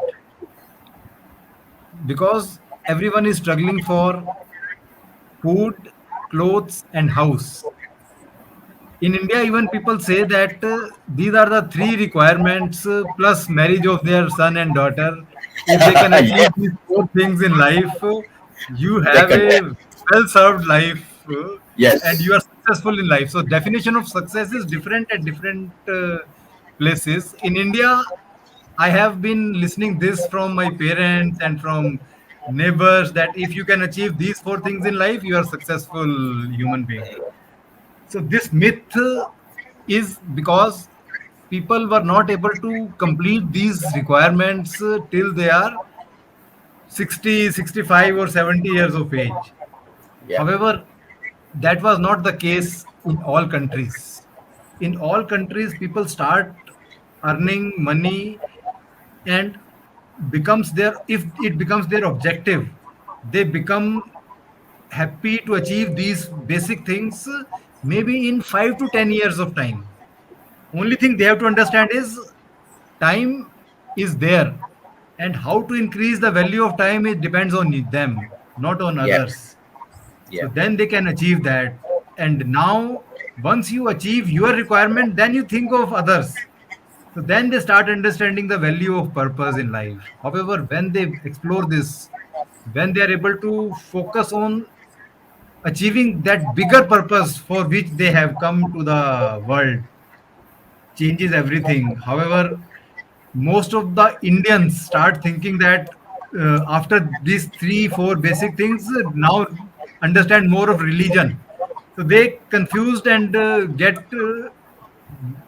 because everyone is struggling for food, clothes, and house. In India, even people say that these are the three requirements plus marriage of their son and daughter. If they can Yes, achieve these four things in life, you they have content. a well-served life and Yes. you are successful in life. So, definition of success is different at different places. In India, I have been listening this from my parents and from neighbors that if you can achieve these four things in life, you are successful human being. So this myth is because people were not able to complete these requirements till they are 60, 65, or 70 years of age. Yeah. However, that was not the case in all countries. In all countries, people start earning money and becomes their if it becomes their objective, they become happy to achieve these basic things maybe in 5 to 10 years of time. Only thing they have to understand is time is there, and how to increase the value of time, it depends on them, not on Yeah. others. So Yeah. then they can achieve that. And now, once you achieve your requirement, then you think of others. So then they start understanding the value of purpose in life. However, when they explore this, when they are able to focus on achieving that bigger purpose for which they have come to the world, changes everything. However, most of the Indians start thinking that after these three, four basic things, now understand more of religion. So they confused and get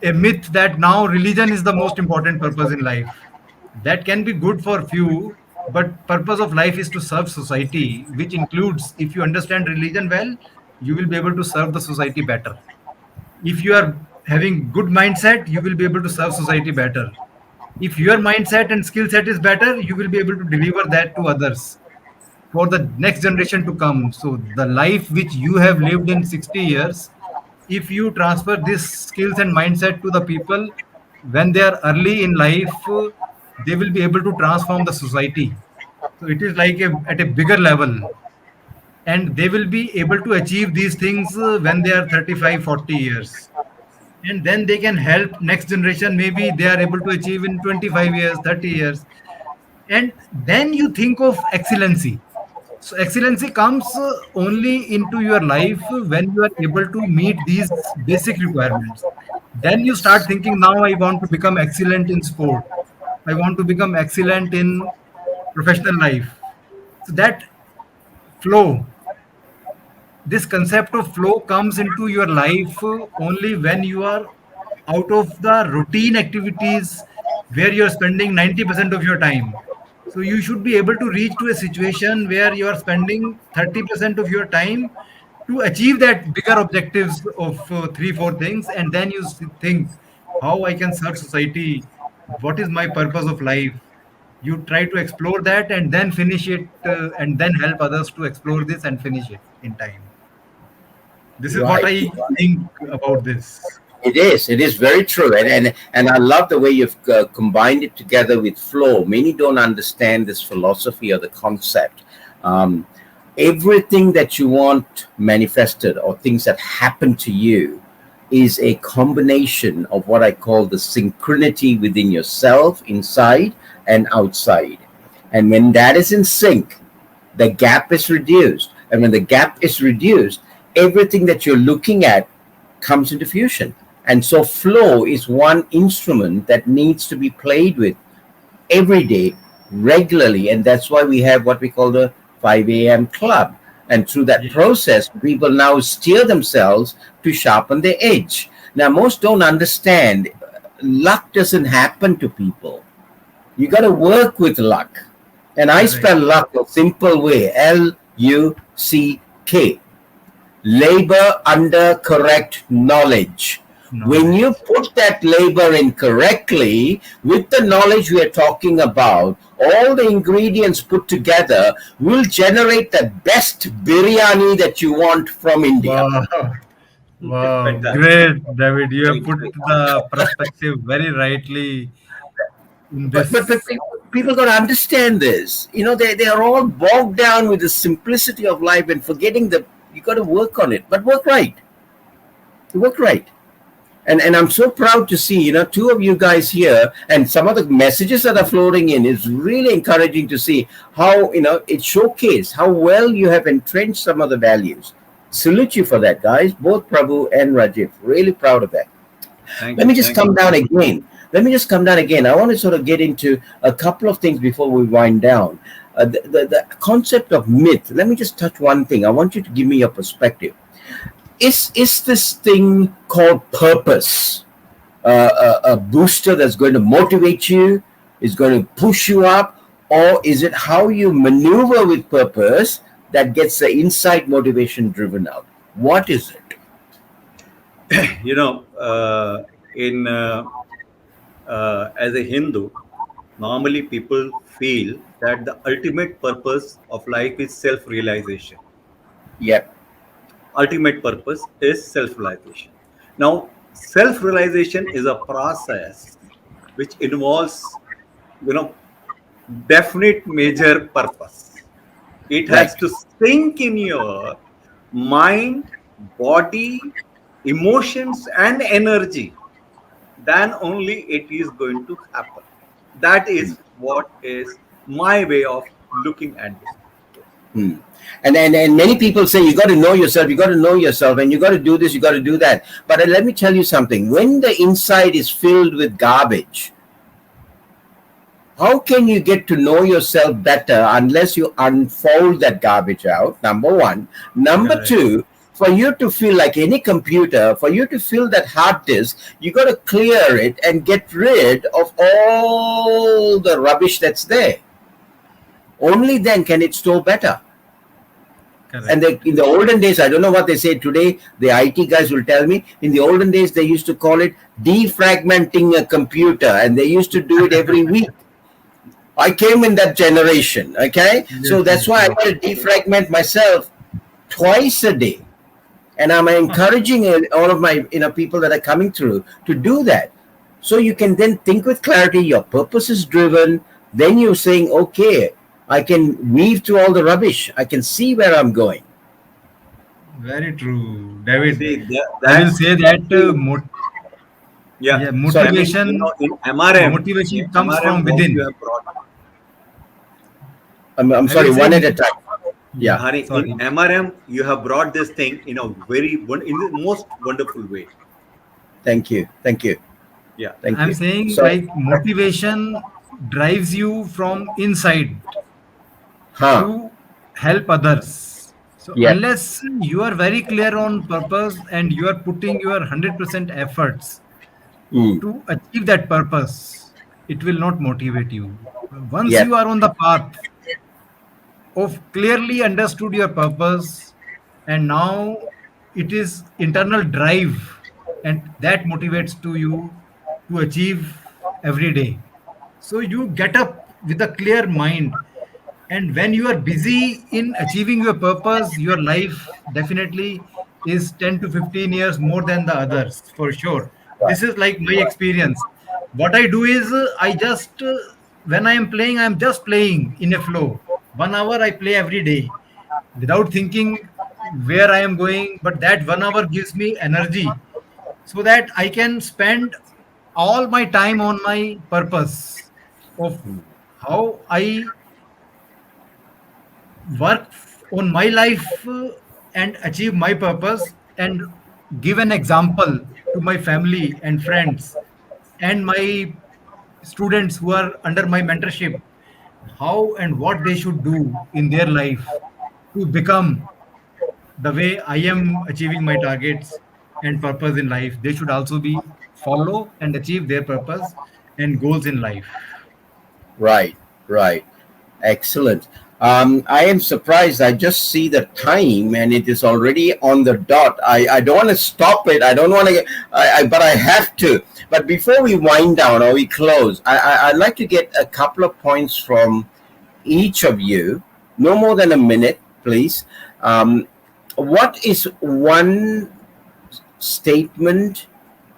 a myth that now religion is the most important purpose in life. That can be good for few, but purpose of life is to serve society, which includes if you understand religion well, you will be able to serve the society better. If you are having good mindset, you will be able to serve society better. If your mindset and skill set is better, you will be able to deliver that to others for the next generation to come. So the life which you have lived in 60 years, if you transfer this skills and mindset to the people when they are early in life, they will be able to transform the society. So it is like at a bigger level, and they will be able to achieve these things when they are 35, 40 years, and then they can help next generation, maybe they are able to achieve in 25 years, 30 years. And then you think of excellency. So excellency comes only into your life when you are able to meet these basic requirements. Then you start thinking, now I want to become excellent in sport, I want to become excellent in professional life. So that flow, this concept of flow comes into your life only when you are out of the routine activities where you're spending 90% of your time. So you should be able to reach to a situation where you are spending 30% of your time to achieve that bigger objectives of three, four things. And then you think how I can serve society. What is my purpose of life? You try to explore that and then finish it, and then help others to explore this and finish it in time. This is what Right. I think about this. It is. It is very true, and I love the way you've combined it together with flow. Many don't understand this philosophy or the concept. Um, Everything that you want manifested or things that happen to you is a combination of what I call the synchronity within yourself, inside and outside. And when that is in sync, the gap is reduced. And when the gap is reduced, everything that you're looking at comes into fusion. And so flow is one instrument that needs to be played with every day, regularly. And that's why we have what we call the 5 a.m. club. And through that Yeah. process, people now steer themselves to sharpen their edge. Now, most don't understand luck doesn't happen to people. You got to work with luck. And I Correct. spell luck a simple way, Luck. Labor under correct knowledge. When you Knowledge. put that labor in correctly with the knowledge we are talking about, all the ingredients put together will generate the best biryani that you want from India. Wow. Wow. Fantastic. Great, David. You have Great, put great. the perspective very rightly in But this. people got to understand this. You know, they are all bogged down with the simplicity of life and forgetting that you got to work on it, but work right. Work right. And I'm so proud to see, two of you guys here, and some of the messages that are floating in is really encouraging to see how, it showcased how well you have entrenched some of the values. Salute you for that, guys, both Prabhu and Rajiv. Really proud of that. Thank Let you. me just Thank you. come down again. let me just come down again. I want to sort of get into a couple of things before we wind down. The concept of myth. Let me just touch one thing. I want you to give me your perspective. Is this thing called purpose a booster that's going to motivate you, is going to push you up, or is it how you maneuver with purpose that gets the inside motivation driven out? What is it? You know, in as a Hindu, normally people feel that the ultimate purpose of life is self-realization. Yep. Ultimate purpose is self-realization. Now, self-realization is a process which involves, you know, definite major purpose. It has Right. to sink in your mind, body, emotions, and energy. Then only it is going to happen. That Hmm. is what is my way of looking at this. Hmm. And many people say you got to know yourself, you got to know yourself, and you got to do this, you got to do that. But let me tell you something. When the inside is filled with garbage, how can you get to know yourself better unless you unfold that garbage out? Number one. Number Correct. two, for you to feel like any computer, for you to fill that hard disk, you got to clear it and get rid of all the rubbish that's there. Only then can it store better. And Correct. in the olden days, I don't know what they say today, the IT guys will tell me. In the olden days, they used to call it defragmenting a computer, and they used to do it every week. I came in that generation, okay? Yes, So yes, that's why I yes. got to defragment myself twice a day. And I'm encouraging all of my people that are coming through to do that. So you can then think with clarity, your purpose is driven, then you're saying, okay, I can weave through all the rubbish. I can see where I'm going. Very true, David. See, I will that's say that actually, yeah. yeah, I Sorry. mean, you motivation know, in MRM, motivation comes from what you within. have brought, I'm I will sorry, say, one at a time. yeah, Yeah. Hari, in sorry. MRM, you have brought this thing in a in the most wonderful way. Thank you. Thank you. Yeah. Thank I'm you. saying So, like motivation drives you from inside huh. to help others. So Yep. unless you are very clear on purpose and you are putting your 100% efforts Mm. to achieve that purpose, it will not motivate you. Once you Yep. are on the path of clearly understood your purpose, and now it is internal drive, and that motivates to you to achieve every day. So you get up with a clear mind, and when you are busy in achieving your purpose, your life definitely is 10 to 15 years more than the others, for sure. Right. This is like my experience. What I do is I just when I am playing, I'm just playing in a flow. 1 hour I play every day without thinking where I am going, but that 1 hour gives me energy so that I can spend all my time on my purpose of how I work on my life and achieve my purpose, and give an example to my family and friends and my students who are under my mentorship, how and what they should do in their life to become the way I am achieving my targets and purpose in life. They should also be follow and achieve their purpose and goals in life. Right. Right. Excellent. I am surprised. I just see the time and it is already on the dot. I don't want to stop it. I don't want to, but I have to. But before we wind down or we close, I'd like to get a couple of points from each of you. No more than a minute, please. What is one statement,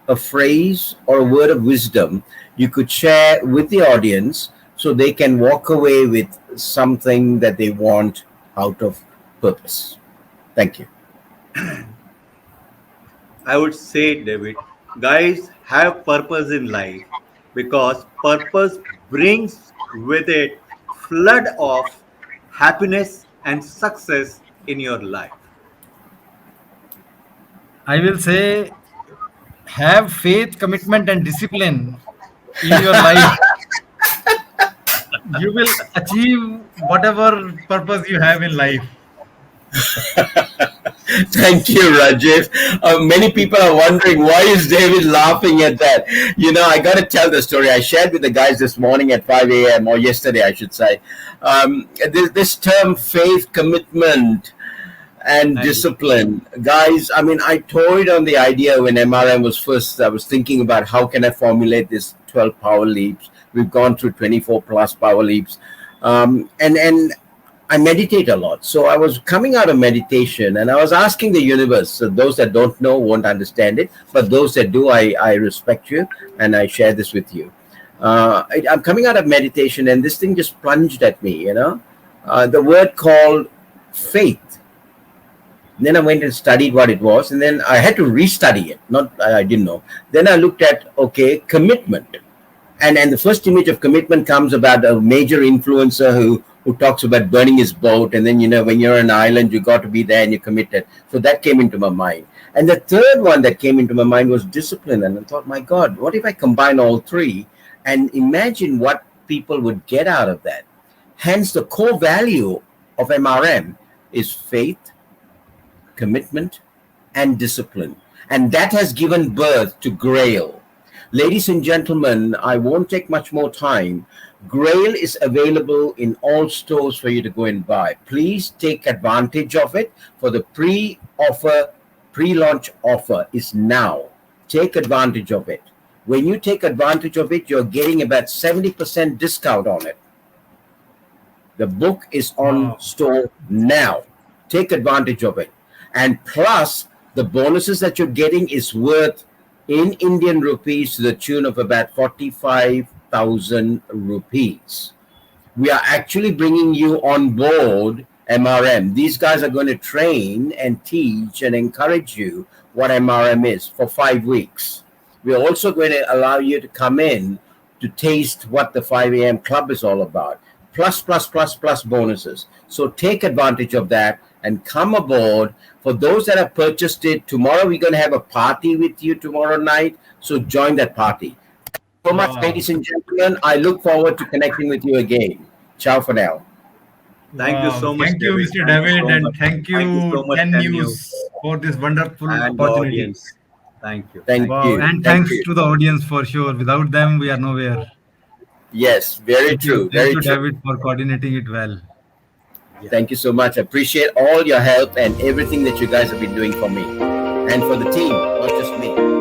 a phrase, or a word of wisdom you could share with the audience so they can walk away with something that they want out of purpose? Thank you. I would say, David, guys, have purpose in life because purpose brings with it flood of happiness and success in your life. I will say have faith, commitment, and discipline in your life, you will achieve whatever purpose you have in life. Thank you, Rajiv. Many people are wondering why is David laughing at that. I got to tell the story. I shared with the guys this morning at 5 a.m. or yesterday, I should say. This term, faith, commitment, and And discipline, guys. I mean, I toyed on the idea when MRM was first. I was thinking about how can I formulate this 12 power leaps. We've gone through 24 plus power leaps, and I meditate a lot. So I was coming out of meditation and I was asking the universe. So those that don't know won't understand it, but those that do, I respect you and I share this with you. I'm coming out of meditation and this thing just plunged at me. The word called faith. And then I went and studied what it was, and then I had to restudy it. Not I didn't know. Then I looked at commitment, and the first image of commitment comes about a major influencer who talks about burning his boat, and then when you're on an island, you got to be there and you're committed. So that came into my mind. And the third one that came into my mind was discipline, and I thought, my God, what if I combine all three and imagine what people would get out of that? Hence, the core value of MRM is faith, commitment, and discipline. And that has given birth to Grail. Ladies and gentlemen, I won't take much more time. Grail is available in all stores for you to go and buy. Please take advantage of it. For the pre-launch offer is now. Take advantage of it. When you take advantage of it, you're getting about 70% discount on it. The book is on Wow. store now. Take advantage of it. And plus, the bonuses that you're getting is worth in Indian rupees to the tune of about 45,000 rupees. We are actually bringing you on board MRM. These guys are going to train and teach and encourage you what MRM is for 5 weeks. We're also going to allow you to come in to taste what the 5 a.m. club is all about. Plus bonuses. So take advantage of that and come aboard. For those that have purchased it, tomorrow we're going to have a party with you tomorrow night. So join that party. So much, Wow. ladies and gentlemen. I look forward to connecting with you again. Ciao for now. thank you Wow. so much, Thank you, David. Mr. Thank you David, so and much. thank Thank you you, so much, 10 Ken News, for this wonderful and the opportunity. audience. Thank you. Thank Thank you. Wow. you. And Thank thanks you. to the audience for sure. Without them, we are nowhere. Yes, very Thank you. true. Thank Very you, true. David, for coordinating it well. Yeah. Thank you so much. I appreciate all your help and everything that you guys have been doing for me and for the team, not just me.